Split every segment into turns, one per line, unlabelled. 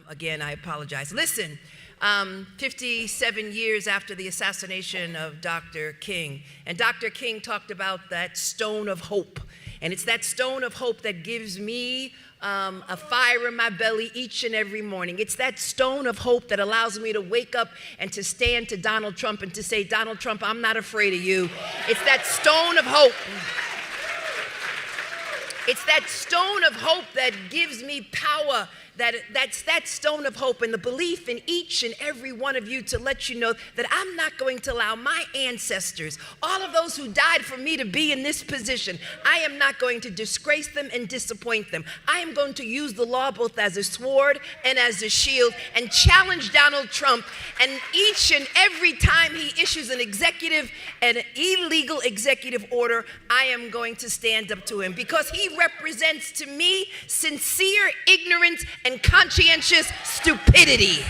again, I apologize. Listen, 57 years after the assassination of Dr. King, and Dr. King talked about that stone of hope. And it's that stone of hope that gives me a fire in my belly each and every morning. It's that stone of hope that allows me to wake up and to stand to Donald Trump and to say, Donald Trump, I'm not afraid of you. It's that stone of hope. It's that stone of hope that gives me power. That's that stone of hope and the belief in each and every one of you to let you know that I'm not going to allow my ancestors, all of those who died for me, to be in this position. I am not going to disgrace them and disappoint them. I am going to use the law both as a sword and as a shield and challenge Donald Trump. And each and every time he issues an illegal executive order, I am going to stand up to him because he represents to me sincere ignorance and conscientious stupidity.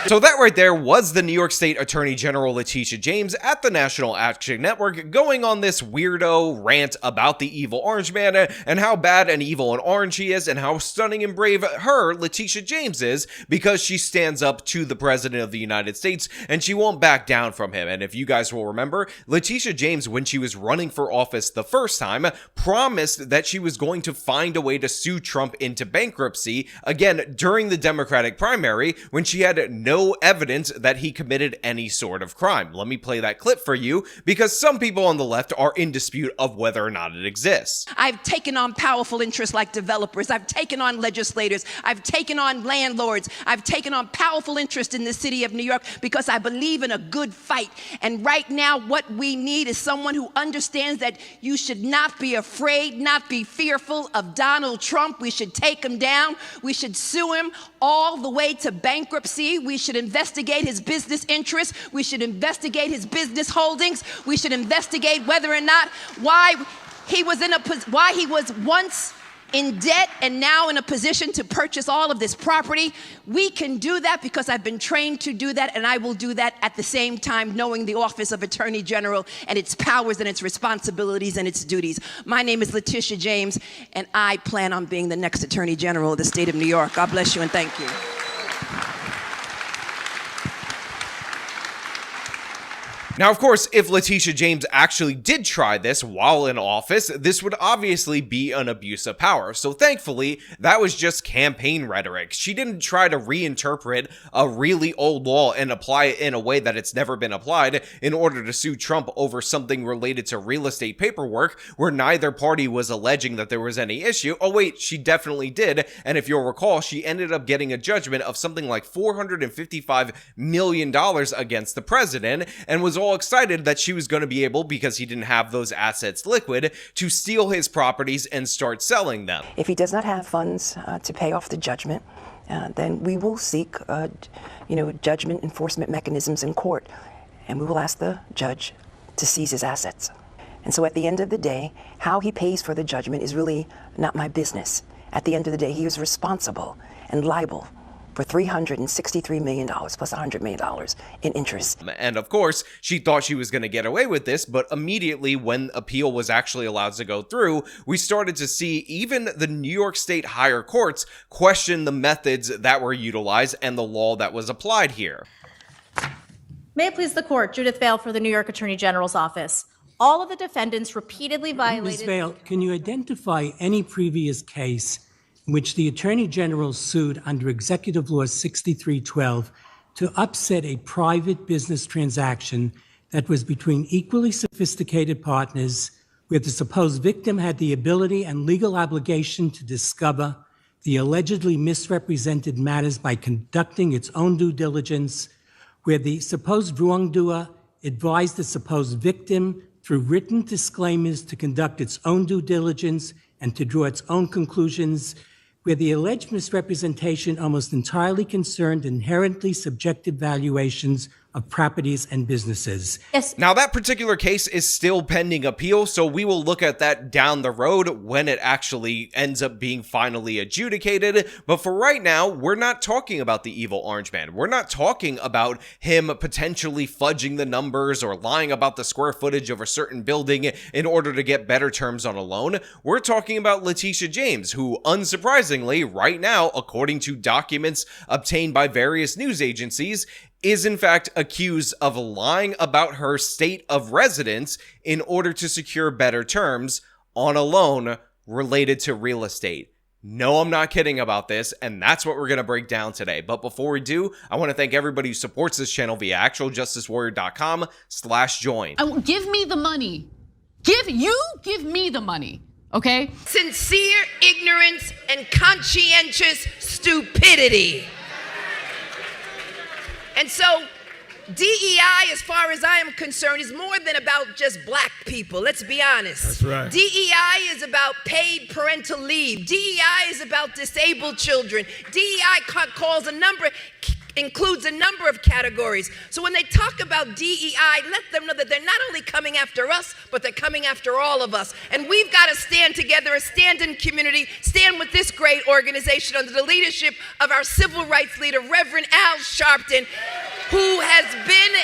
So that right there was the New York State Attorney General Letitia James at the National Action Network going on this weirdo rant about the evil orange man and how bad and evil and orange he is and how stunning and brave her, Letitia James, is because she stands up to the President of the United States and she won't back down from him. And if you guys will remember, Letitia James, when she was running for office the first time, promised that she was going to find a way to sue Trump into bankruptcy, again, during the Democratic primary when she had no evidence that he committed any sort of crime. Let me play that clip for you because some people on the left are in dispute of whether or not it exists.
I've taken on powerful interests like developers. I've taken on legislators. I've taken on landlords. I've taken on powerful interests in the city of New York because I believe in a good fight. And right now, what we need is someone who understands that you should not be afraid, not be fearful of Donald Trump. We should take him down. We should sue him all the way to bankruptcy. We should investigate his business interests. We should investigate his business holdings. We should investigate whether or not why he was once in debt and now in a position to purchase all of this property. We can do that because I've been trained to do that, and I will do that at the same time knowing the Office of Attorney General and its powers and its responsibilities and its duties. My name is Letitia James, and I plan on being the next Attorney General of the state of New York. God bless you and thank you.
Now, of course, if Letitia James actually did try this while in office, this would obviously be an abuse of power. So thankfully, that was just campaign rhetoric. She didn't try to reinterpret a really old law and apply it in a way that it's never been applied in order to sue Trump over something related to real estate paperwork where neither party was alleging that there was any issue. Oh wait, she definitely did. And if you'll recall, she ended up getting a judgment of something like $455 million against the president and was all excited that she was going to be able, because he didn't have those assets liquid, to steal his properties and start selling them.
If he does not have funds to pay off the judgment, then we will seek, judgment enforcement mechanisms in court, and we will ask the judge to seize his assets. And so at the end of the day, how he pays for the judgment is really not my business. At the end of the day, he is responsible and liable for $363 million plus $100 million in interest.
And of course, she thought she was going to get away with this, but immediately when appeal was actually allowed to go through, we started to see even the New York State higher courts question the methods that were utilized and the law that was applied here.
May it please the court, Judith Vale for the New York Attorney General's office. All of the defendants repeatedly violated—
Ms. Vale, can you identify any previous case in which the Attorney General sued under Executive Law 6312 to upset a private business transaction that was between equally sophisticated partners, where the supposed victim had the ability and legal obligation to discover the allegedly misrepresented matters by conducting its own due diligence, where the supposed wrongdoer advised the supposed victim through written disclaimers to conduct its own due diligence and to draw its own conclusions, where the alleged misrepresentation almost entirely concerned inherently subjective valuations of properties and businesses.
Yes.
Now, that particular case is still pending appeal, so we will look at that down the road when it actually ends up being finally adjudicated. But for right now, we're not talking about the evil orange man. We're not talking about him potentially fudging the numbers or lying about the square footage of a certain building in order to get better terms on a loan. We're talking about Letitia James, who, unsurprisingly, right now, according to documents obtained by various news agencies, is in fact accused of lying about her state of residence in order to secure better terms on a loan related to real estate. No, I'm not kidding about this, and that's what we're going to break down today. But before we do, I want to thank everybody who supports this channel via actualjusticewarrior.com/join.
Give me the money. Give me the money, okay?
Sincere ignorance and conscientious stupidity. And so DEI, as far as I am concerned, is more than about just black people. Let's be honest.
That's right.
DEI is about paid parental leave. DEI is about disabled children. DEI includes a number of categories. So when they talk about DEI, let them know that they're not only coming after us, but they're coming after all of us. And we've got to stand together, stand in community, stand with this great organization under the leadership of our civil rights leader, Reverend Al Sharpton, who has been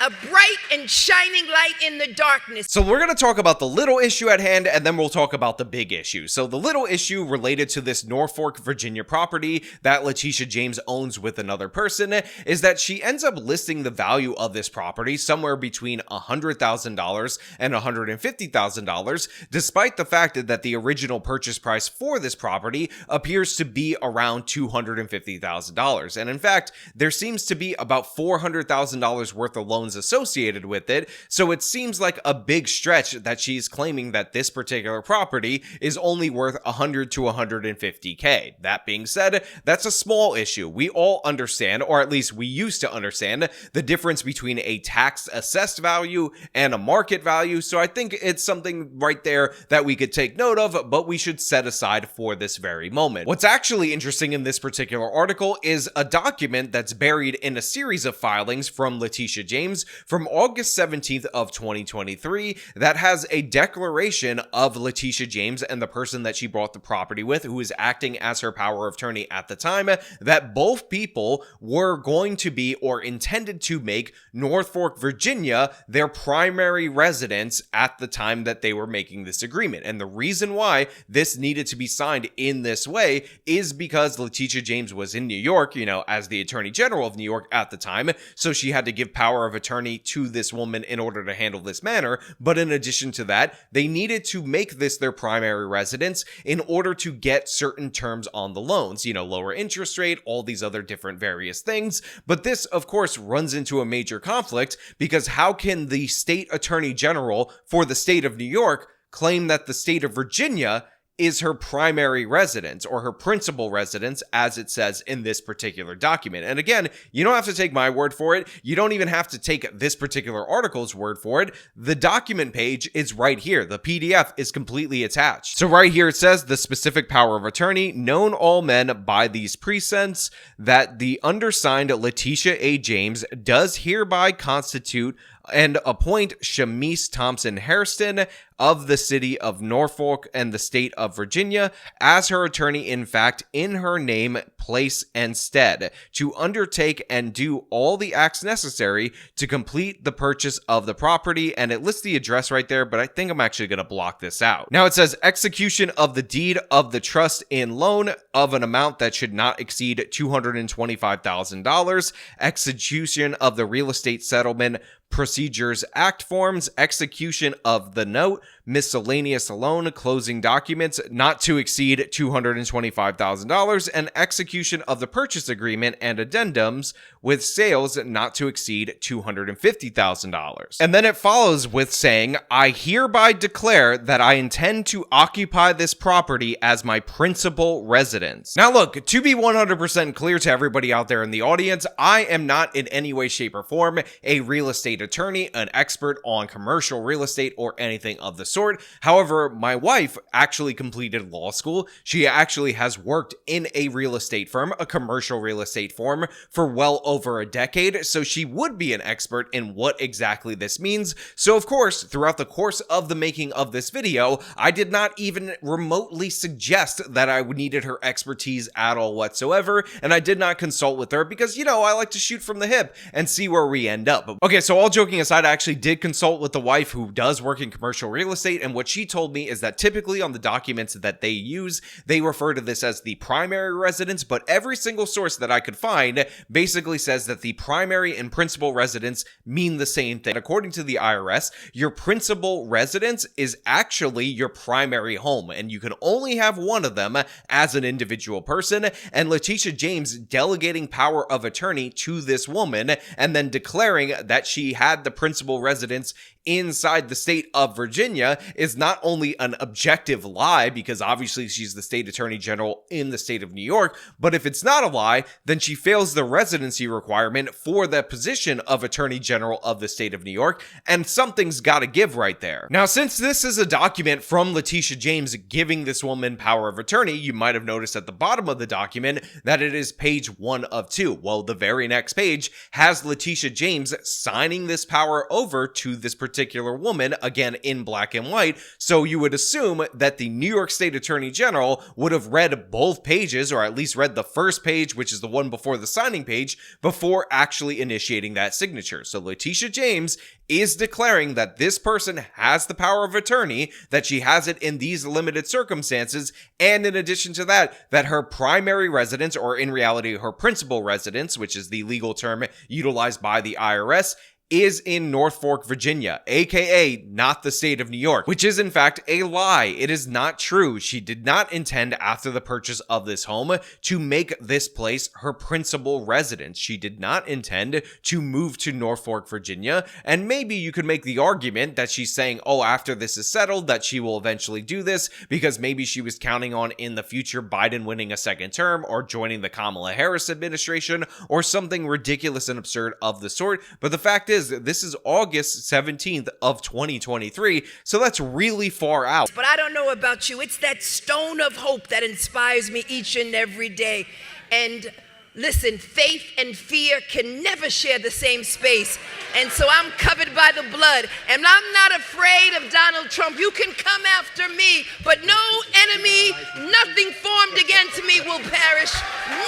a bright and shining light in the darkness.
So we're going to talk about the little issue at hand, and then we'll talk about the big issue. So the little issue related to this Norfolk, Virginia property that Letitia James owns with another person is that she ends up listing the value of this property somewhere between $100,000 and $150,000, despite the fact that the original purchase price for this property appears to be around $250,000. And in fact, there seems to be about $400,000 worth of loans associated with it, so it seems like a big stretch that she's claiming that this particular property is only worth $100 to $150K. That being said, that's a small issue. We all understand, or at least we used to understand, the difference between a tax assessed value and a market value, so I think it's something right there that we could take note of, but we should set aside for this very moment. What's actually interesting in this particular article is a document that's buried in a series of filings from Letitia James from August 17th of 2023 that has a declaration of Letitia James and the person that she bought the property with, who is acting as her power of attorney at the time, that both people were going to be or intended to make Norfolk, Virginia their primary residence at the time that they were making this agreement. And the reason why this needed to be signed in this way is because Letitia James was in New York, as the Attorney General of New York at the time, so she had to give power of attorney to this woman in order to handle this matter. But in addition to that, they needed to make this their primary residence in order to get certain terms on the loans, lower interest rate, all these other different various things. But this, of course, runs into a major conflict, because how can the state attorney general for the state of New York claim that the state of Virginia is her primary residence or her principal residence, as it says in this particular document? And again, you don't have to take my word for it. You don't even have to take this particular article's word for it. The document page is right here. The PDF is completely attached. So right here it says, the specific power of attorney, known all men by these presents, that the undersigned Letitia A. James does hereby constitute and appoint Shamise Thompson Hairston of the city of Norfolk and the state of Virginia as her attorney, in fact, in her name, place, and stead, to undertake and do all the acts necessary to complete the purchase of the property. And it lists the address right there, but I think I'm actually going to block this out. Now it says execution of the deed of the trust in loan of an amount that should not exceed $225,000, execution of the real estate settlement Procedures Act forms, execution of the note, miscellaneous loan, closing documents not to exceed $225,000, and execution of the purchase agreement and addendums with sales not to exceed $250,000. And then it follows with saying, I hereby declare that I intend to occupy this property as my principal residence. Now look, to be 100% clear to everybody out there in the audience, I am not in any way, shape, or form a real estate attorney, an expert on commercial real estate, or anything of the sort. However, my wife actually completed law school. She actually has worked in a real estate firm, a commercial real estate firm, for well over a decade, so she would be an expert in what exactly this means. So of course, throughout the course of the making of this video, I did not even remotely suggest that I needed her expertise at all whatsoever, and I did not consult with her because, you know, I like to shoot from the hip and see where we end up. Okay, so all joking aside, I actually did consult with the wife who does work in commercial real estate, and what she told me is that typically on the documents that they use, they refer to this as the primary residence, but every single source that I could find basically says that the primary and principal residence mean the same thing. According to the IRS, your principal residence is actually your primary home, and you can only have one of them as an individual person, and Letitia James delegating power of attorney to this woman and then declaring that she had the principal residence inside the state of Virginia is not only an objective lie, because obviously she's the state attorney general in the state of New York, but if it's not a lie, then she fails the residency requirement for the position of attorney general of the state of New York, and something's gotta give right there. Now, since this is a document from Letitia James giving this woman power of attorney, you might have noticed at the bottom of the document that it is page 1 of 2. Well, the very next page has Letitia James signing this power over to this particular woman, again in black and white, so you would assume that the New York State Attorney General would have read both pages, or at least read the first page, which is the one before the signing page, before actually initiating that signature. So Letitia James is declaring that this person has the power of attorney, that she has it in these limited circumstances, and in addition to that, that her primary residence, or in reality her principal residence, which is the legal term utilized by the IRS, is in Norfolk, Virginia, aka not the state of New York, which is in fact a lie. It is not true. She did not intend after the purchase of this home to make this place her principal residence. She did not intend to move to Norfolk, Virginia, and maybe you could make the argument that she's saying, oh, after this is settled, that she will eventually do this because maybe she was counting on in the future Biden winning a second term or joining the Kamala Harris administration or something ridiculous and absurd of the sort. But the fact is, this is August 17th of 2023, so that's really far out.
But I don't know about you. It's that stone of hope that inspires me each and every day. And listen, faith and fear can never share the same space. And so I'm covered by the blood. And I'm not afraid of Donald Trump. You can come after me, but no enemy, nothing formed against me will perish.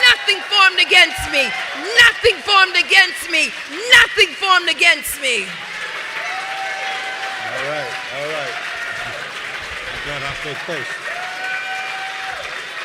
Nothing formed against me. Nothing formed against me. Nothing formed against me.
All right, all right. I got off their face.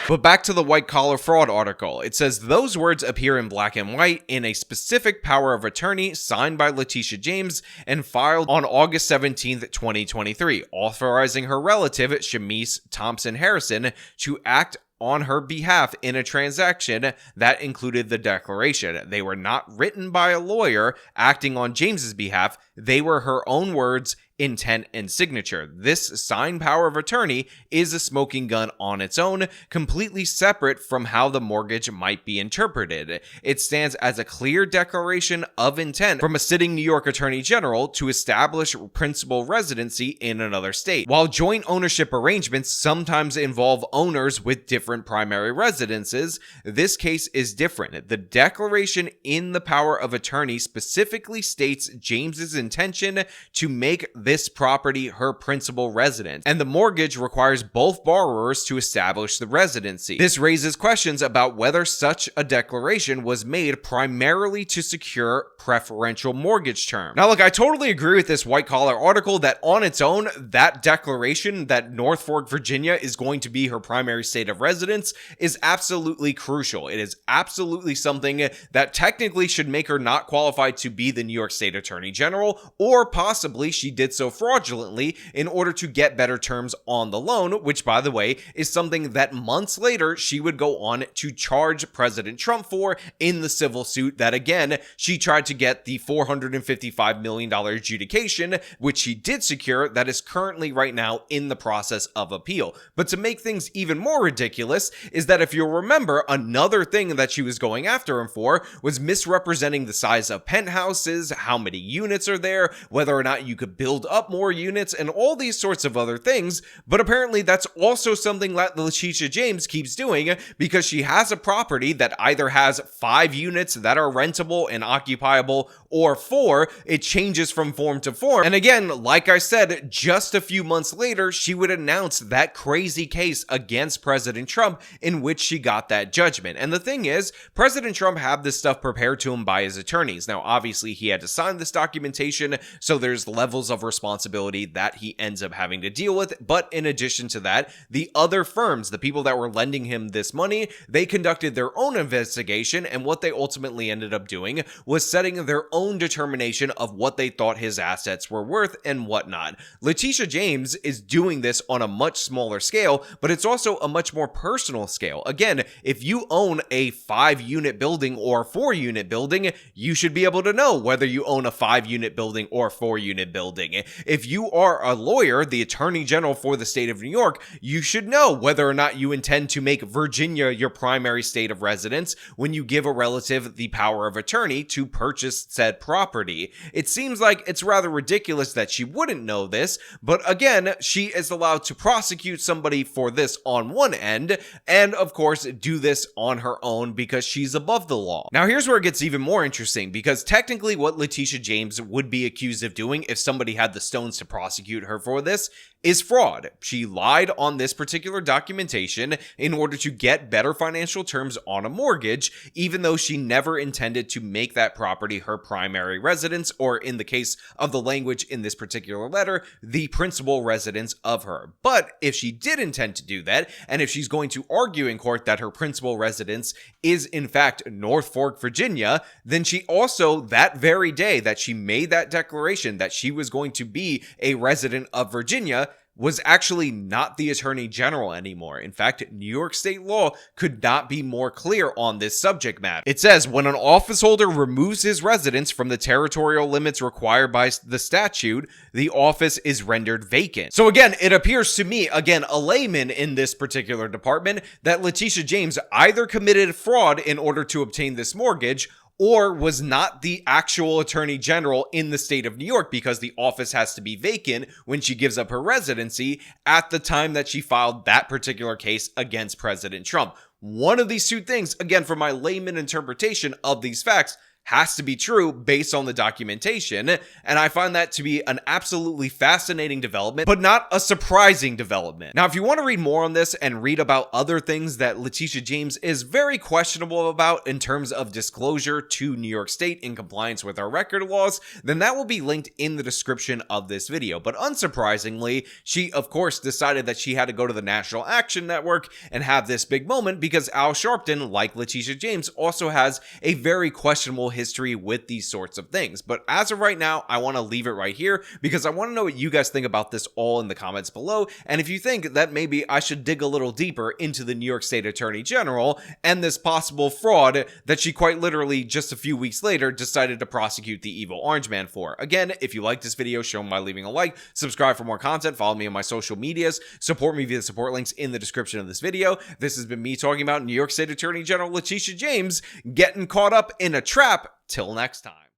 But back to the white collar fraud article. It says those words appear in black and white in a specific power of attorney signed by Letitia James and filed on August 17th, 2023, authorizing her relative, Shamise Thompson Harrison, to act on her behalf in a transaction that included the declaration. They were not written by a lawyer acting on James's behalf. They were her own words, intent, and signature. This signed power of attorney is a smoking gun on its own, completely separate from how the mortgage might be interpreted. It stands as a clear declaration of intent from a sitting New York Attorney General to establish principal residency in another state. While joint ownership arrangements sometimes involve owners with different primary residences, this case is different. The declaration in the power of attorney specifically states James's intention to make this property her principal residence, and the mortgage requires both borrowers to establish the residency. This raises questions about whether such a declaration was made primarily to secure preferential mortgage terms. Now look, I totally agree with this white collar article that on its own, that declaration that Norfolk, Virginia is going to be her primary state of residence is absolutely crucial. It is absolutely something that technically should make her not qualified to be the New York State Attorney General, or possibly she did so fraudulently in order to get better terms on the loan, which by the way is something that months later she would go on to charge President Trump for in the civil suit that again she tried to get the $455 million adjudication, which she did secure, that is currently right now in the process of appeal. But to make things even more ridiculous is that if you'll remember, another thing that she was going after him for was misrepresenting the size of penthouses, how many units are there, whether or not you could build up more units and all these sorts of other things, but apparently that's also something that Letitia James keeps doing because she has a property that either has 5 units that are rentable and occupiable, or 4, it changes from form to form. And again, like I said, just a few months later, she would announce that crazy case against President Trump in which she got that judgment. And the thing is, President Trump had this stuff prepared to him by his attorneys. Now, obviously, he had to sign this documentation, so there's levels of responsibility that he ends up having to deal with. But in addition to that, the other firms, the people that were lending him this money, they conducted their own investigation, and what they ultimately ended up doing was setting their own determination of what they thought his assets were worth and whatnot. Letitia James is doing this on a much smaller scale, but it's also a much more personal scale. Again, if you own a 5-unit building or 4-unit building, you should be able to know whether you own a 5-unit building or 4-unit building. If you are a lawyer, the attorney general for the state of New York, you should know whether or not you intend to make Virginia your primary state of residence when you give a relative the power of attorney to purchase said property. It seems like it's rather ridiculous that she wouldn't know this, but again, she is allowed to prosecute somebody for this on one end, and of course do this on her own because she's above the law. Now here's where it gets even more interesting, because technically what Letitia James would be accused of doing if somebody had the stones to prosecute her for this is fraud. She lied on this particular documentation in order to get better financial terms on a mortgage, even though she never intended to make that property her primary residence, or in the case of the language in this particular letter, the principal residence of her. But if she did intend to do that, and if she's going to argue in court that her principal residence is in fact Norfolk, Virginia, then she also, that very day that she made that declaration that she was going to be a resident of Virginia, was actually not the attorney general anymore. In fact, New York state law could not be more clear on this subject matter. It says, when an office holder removes his residence from the territorial limits required by the statute, the office is rendered vacant. So again, it appears to me, again, a layman in this particular department, that Letitia James either committed fraud in order to obtain this mortgage, or was not the actual attorney general in the state of New York, because the office has to be vacant when she gives up her residency at the time that she filed that particular case against President Trump. One of these two things, again, from my layman interpretation of these facts, has to be true based on the documentation, and I find that to be an absolutely fascinating development, but not a surprising development. Now, if you want to read more on this and read about other things that Letitia James is very questionable about in terms of disclosure to New York State in compliance with our record laws, then that will be linked in the description of this video. But unsurprisingly, she of course decided that she had to go to the National Action Network and have this big moment because Al Sharpton, like Letitia James, also has a very questionable history with these sorts of things. But as of right now, I want to leave it right here because I want to know what you guys think about this all in the comments below. And if you think that maybe I should dig a little deeper into the New York State Attorney General and this possible fraud that she quite literally just a few weeks later decided to prosecute the evil orange man for. Again, if you like this video, show me by leaving a like, subscribe for more content, follow me on my social medias, support me via the support links in the description of this video. This has been me talking about New York State Attorney General Letitia James getting caught up in a trap. Till next time.